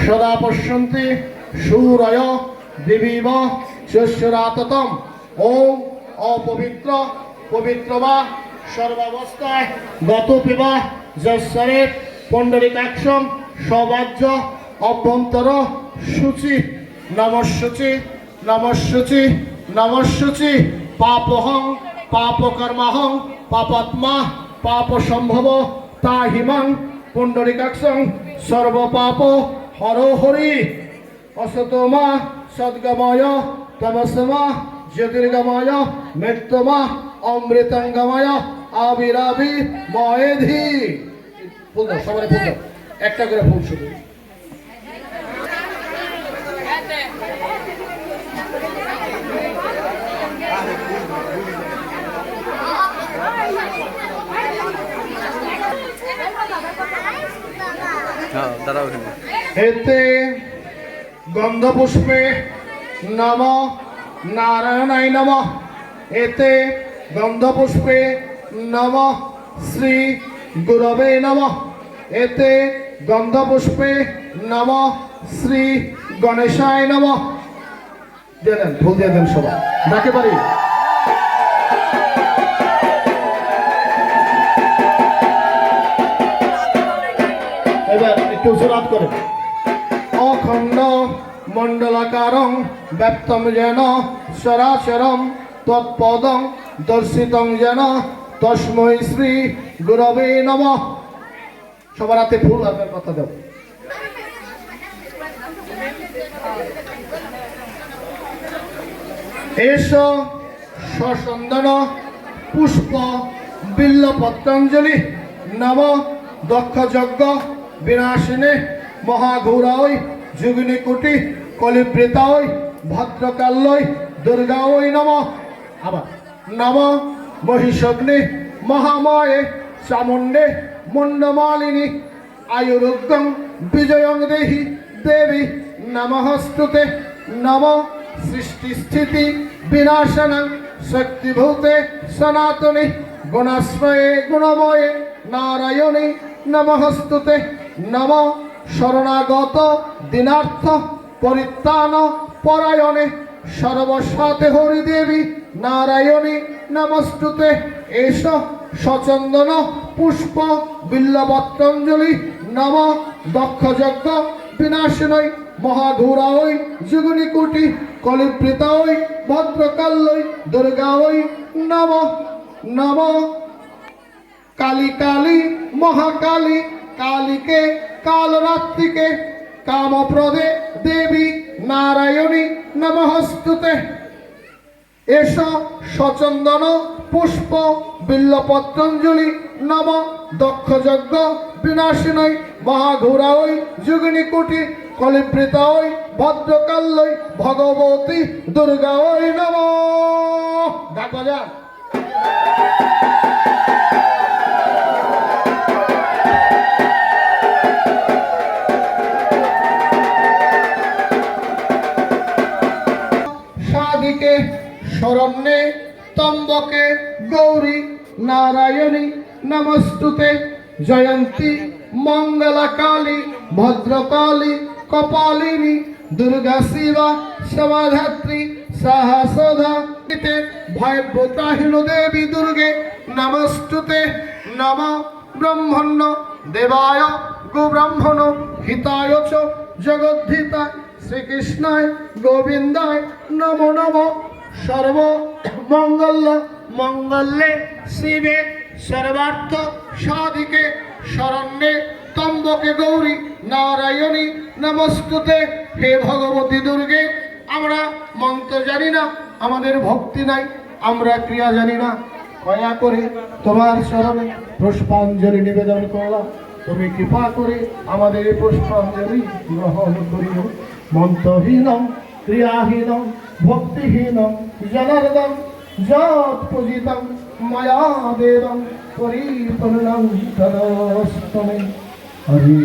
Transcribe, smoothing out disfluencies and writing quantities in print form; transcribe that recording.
সদা পশ্যন্তি সূরয় দিবিব শস্যরাততম। ওম অপবিত্র পবিত্র বা সর্বাবস্থায় গত পিবা যশ্বরে পুণ্ডরিকাক্ষম সবাজ্য অভ্যন্তর শুচি নমঃশুচি নমঃশুচি নমঃশুচি। পাপহং পাপকর্মহং পাপাত্মা পাপ সম্ভব তাহিমাং পুণ্ডরিকাক্ষং সর্বপাপ হরো হরি। অসতমা সদ্গময় তমসমা জ্যোতির্গময় মৃত্যুমা অমৃতঙ্গময় আবিরাবি ময়েধি। ফুল দাও, সবাই ফুল দাও, একটা করে ফুল শুধু। এতে গন্ধপুষ্পে নম নারায়ণায় নম। এতে গন্ধপুষ্পে নম শ্রী গুরবে নম। এতে গন্ধপুষ্পে নম শ্রী গণেশায় নম। দিয়ে দেন, ফুল দিয়ে দেন সবাই, ডাকে পারি। এবার একটু জোরাত করে। অখণ্ড মণ্ডলাকারং ব্যাপ্তম যেন সরাচরম তৎপদং দর্শিতং যেন তস্मै শ্রী গুরবে নমঃ। সবার হাতে ফুল, আপনার কথা দাও। এস সসন্দন পুষ্প বিল্ল পত্রাঞ্জলি নম দক্ষ যজ্ঞ বিনাশিনে মহাঘোরায় যুগিনী কোটি কলিবৃতায় ভদ্রকাল্যয় দুর্গায় নম। আবার নম মহিষগ্নি মহাময়ে চামুণ্ডে মুন্ডমালিনী আয়ুরুগ্ধং বিজয়ং দেহি দেবী নমস্তুতে। নম সৃষ্টিস্থিতি বিনাশনং শক্তিভূতে সনাতনী গুণাশ্রয়ে গুণময়ে নারায়ণী নমস্তুতে। নম শরণাগত দীনার্থ পরিত্রাণ পরায়ণে সর্বস্বাতে হরিদেবী নারায়ণী নমস্তুতে। এষ সচন্দন পুষ্প বিল্লপত্রাঞ্জলি নম দক্ষ যজ্ঞ বিনাশিনৈ মহাঘোরায় যুগিনী কোটি কলিবৃতায় ভদ্রকাল্যয় দুর্গায় নম। নম কালী কালী মহাকালী কালীকে কালরাত্রিকে কামপ্রদে দেবী নারায়ণী নমস্তুতে। এষ সচন্দন পুষ্প বিল্লপত্রাঞ্জলি নম দক্ষ যজ্ঞ বিনাশিনৈ মহাঘোরায় যুগিনী কোটি কলিবৃতায় ভদ্রকাল্যয় ভগবতী দুর্গায় নম। ডাক বাজা। সাদিকে শরণ্যে তম্বকে গৌরী নারায়ণী নমস্তুতে। জয়ন্তী মঙ্গলা কালী ভদ্রকালী কপালিনী দুর্গা শিবা সমাধাত্রী সাহসধা ভয়ভূতাহীন দেবী দুর্গে নমস্তুতে। নম ব্রহ্মণ্য দেবায় গোব্রাহ্মণ হিতায় চ জগদ্ধিতায় শ্রীকৃষ্ণায় গোবিন্দায় নমো নমঃ। সর্ব মঙ্গল মঙ্গলে শিবে সর্বার্থ সাধিকে শরণ্যে তম্বকে গৌরী নারায়ণী নমস্তুতে। হে ভগবতী দুর্গে, আমরা মন্ত্র জানি না, আমাদের ভক্তি নাই, আমরা ক্রিয়া জানি না, দয়া করে তোমার চরণে পুষ্পাঞ্জলি নিবেদন করলাম। তুমি কৃপা করে আমাদের পুষ্পাঞ্জলি গ্রহণ করিও। মন্ত্রহীনম ক্রিয়াহীনম ভক্তিহীনম জনার্দন যৎ পূজিতম ময়া দেবং পরিপূর্ণং তদস্তমে। হরি।